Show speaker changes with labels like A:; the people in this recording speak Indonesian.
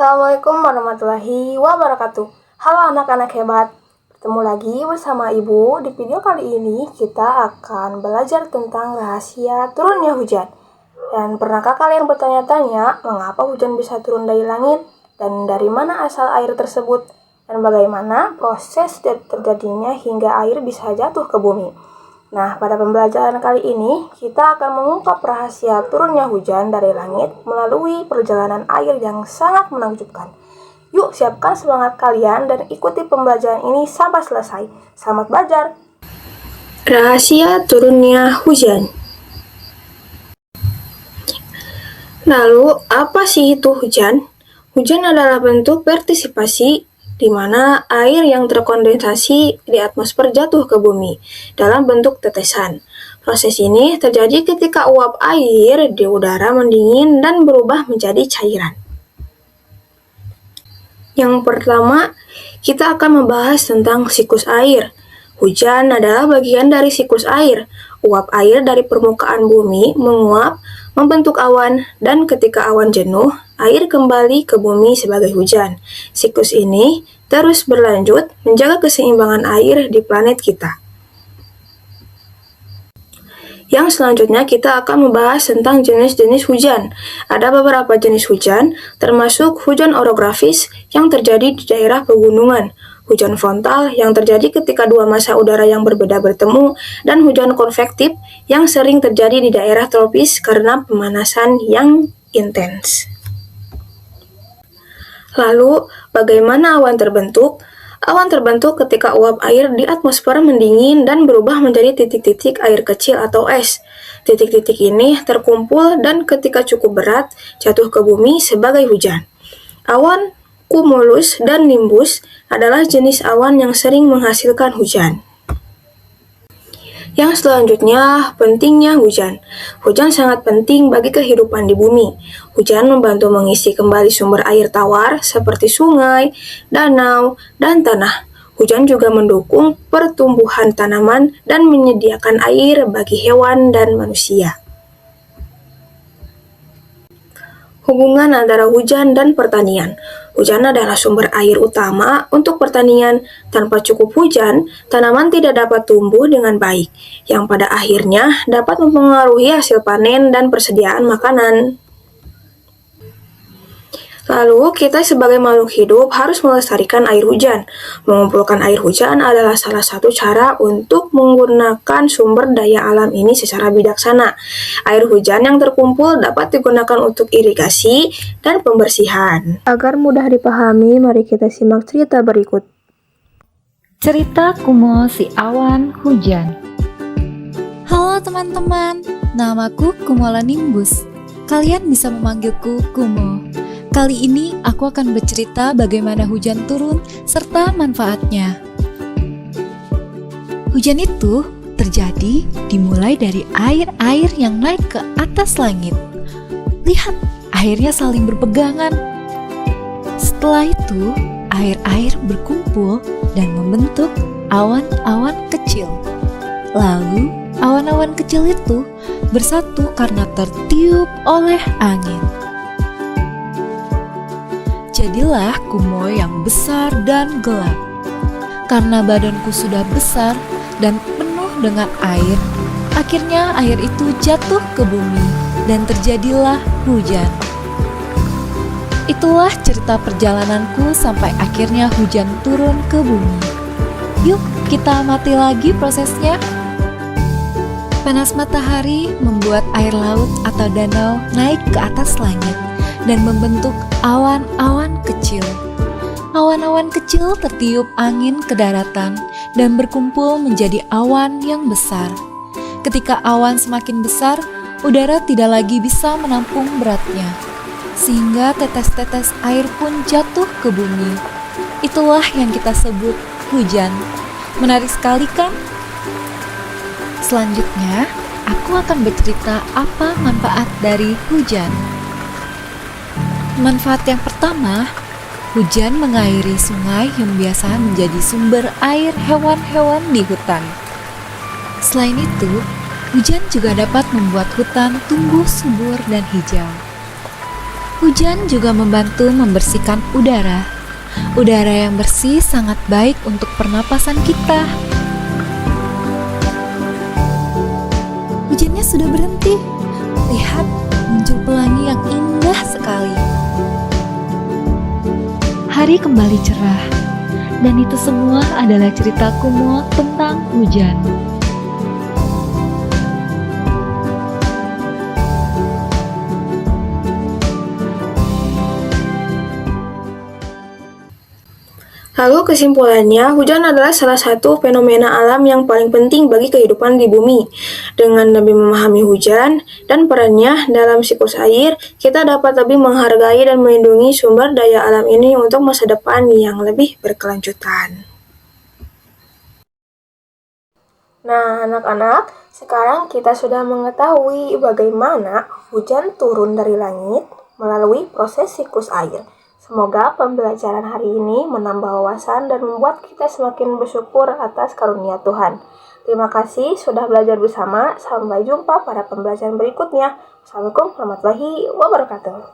A: Assalamualaikum warahmatullahi wabarakatuh. Halo anak-anak hebat. Bertemu lagi bersama Ibu. Di video kali ini kita akan belajar tentang rahasia turunnya hujan. Dan pernahkah kalian bertanya-tanya mengapa hujan bisa turun dari langit dan dari mana asal air tersebut dan bagaimana proses terjadinya hingga air bisa jatuh ke bumi? Nah, pada pembelajaran kali ini, kita akan mengungkap rahasia turunnya hujan dari langit melalui perjalanan air yang sangat menakjubkan. Yuk, siapkan semangat kalian dan ikuti pembelajaran ini sampai selesai. Selamat belajar! Rahasia turunnya hujan. Lalu, apa sih itu hujan? Hujan adalah bentuk partisipasi di mana air yang terkondensasi di atmosfer jatuh ke bumi dalam bentuk tetesan. Proses ini terjadi ketika uap air di udara mendingin dan berubah menjadi cairan. Yang pertama, kita akan membahas tentang siklus air. Hujan adalah bagian dari siklus air. Uap air dari permukaan bumi menguap, membentuk awan, dan ketika awan jenuh, air kembali ke bumi sebagai hujan. Siklus ini terus berlanjut menjaga keseimbangan air di planet kita. Yang selanjutnya kita akan membahas tentang jenis-jenis hujan. Ada beberapa jenis hujan, termasuk hujan orografis yang terjadi di daerah pegunungan, hujan frontal yang terjadi ketika dua massa udara yang berbeda bertemu, dan hujan konvektif yang sering terjadi di daerah tropis karena pemanasan yang intens. Lalu, bagaimana awan terbentuk? Awan terbentuk ketika uap air di atmosfer mendingin dan berubah menjadi titik-titik air kecil atau es. Titik-titik ini terkumpul dan ketika cukup berat, jatuh ke bumi sebagai hujan. Awan, cumulus, dan nimbus adalah jenis awan yang sering menghasilkan hujan. Yang selanjutnya, pentingnya hujan. Hujan sangat penting bagi kehidupan di bumi. Hujan membantu mengisi kembali sumber air tawar seperti sungai, danau, dan tanah. Hujan juga mendukung pertumbuhan tanaman dan menyediakan air bagi hewan dan manusia. Hubungan antara hujan dan pertanian. Hujan adalah sumber air utama untuk pertanian. Tanpa cukup hujan, tanaman tidak dapat tumbuh dengan baik, yang pada akhirnya dapat mempengaruhi hasil panen dan persediaan makanan. Lalu, kita sebagai makhluk hidup harus melestarikan air hujan. Mengumpulkan air hujan adalah salah satu cara untuk menggunakan sumber daya alam ini secara bijaksana. Air hujan yang terkumpul dapat digunakan untuk irigasi dan pembersihan. Agar mudah dipahami, mari kita simak cerita berikut.
B: Cerita Kumo si Awan Hujan.
C: Halo teman-teman, namaku Kumola Nimbus. Kalian bisa memanggilku Kumo. Kali ini aku akan bercerita bagaimana hujan turun serta manfaatnya. Hujan itu terjadi dimulai dari air-air yang naik ke atas langit. Lihat, airnya saling berpegangan. Setelah itu, air-air berkumpul dan membentuk awan-awan kecil. Lalu, awan-awan kecil itu bersatu karena tertiup oleh angin. Jadilah Kumo yang besar dan gelap. Karena badanku sudah besar dan penuh dengan air, akhirnya air itu jatuh ke bumi dan terjadilah hujan. Itulah cerita perjalananku sampai akhirnya hujan turun ke bumi. Yuk, kita amati lagi prosesnya. Panas matahari membuat air laut atau danau naik ke atas langit dan membentuk awan-awan kecil. Awan-awan kecil tertiup angin ke daratan dan berkumpul menjadi awan yang besar. Ketika awan semakin besar, udara tidak lagi bisa menampung beratnya, sehingga tetes-tetes air pun jatuh ke bumi. Itulah yang kita sebut hujan. Menarik sekali kan? Selanjutnya, aku akan bercerita apa manfaat dari hujan. Manfaat yang pertama, hujan mengairi sungai yang biasa menjadi sumber air hewan-hewan di hutan. Selain itu, hujan juga dapat membuat hutan tumbuh subur dan hijau. Hujan juga membantu membersihkan udara. Udara yang bersih sangat baik untuk pernapasan kita. Hujannya sudah berhenti. Lihat, muncul pelangi yang indah sekali.
B: Hari kembali cerah, dan itu semua adalah cerita Kumo tentang hujan.
A: Lalu kesimpulannya, hujan adalah salah satu fenomena alam yang paling penting bagi kehidupan di bumi. Dengan lebih memahami hujan dan perannya dalam siklus air, kita dapat lebih menghargai dan melindungi sumber daya alam ini untuk masa depan yang lebih berkelanjutan. Nah, anak-anak, sekarang kita sudah mengetahui bagaimana hujan turun dari langit melalui proses siklus air. Semoga pembelajaran hari ini menambah wawasan dan membuat kita semakin bersyukur atas karunia Tuhan. Terima kasih sudah belajar bersama. Sampai jumpa pada pembelajaran berikutnya. Assalamualaikum warahmatullahi wabarakatuh.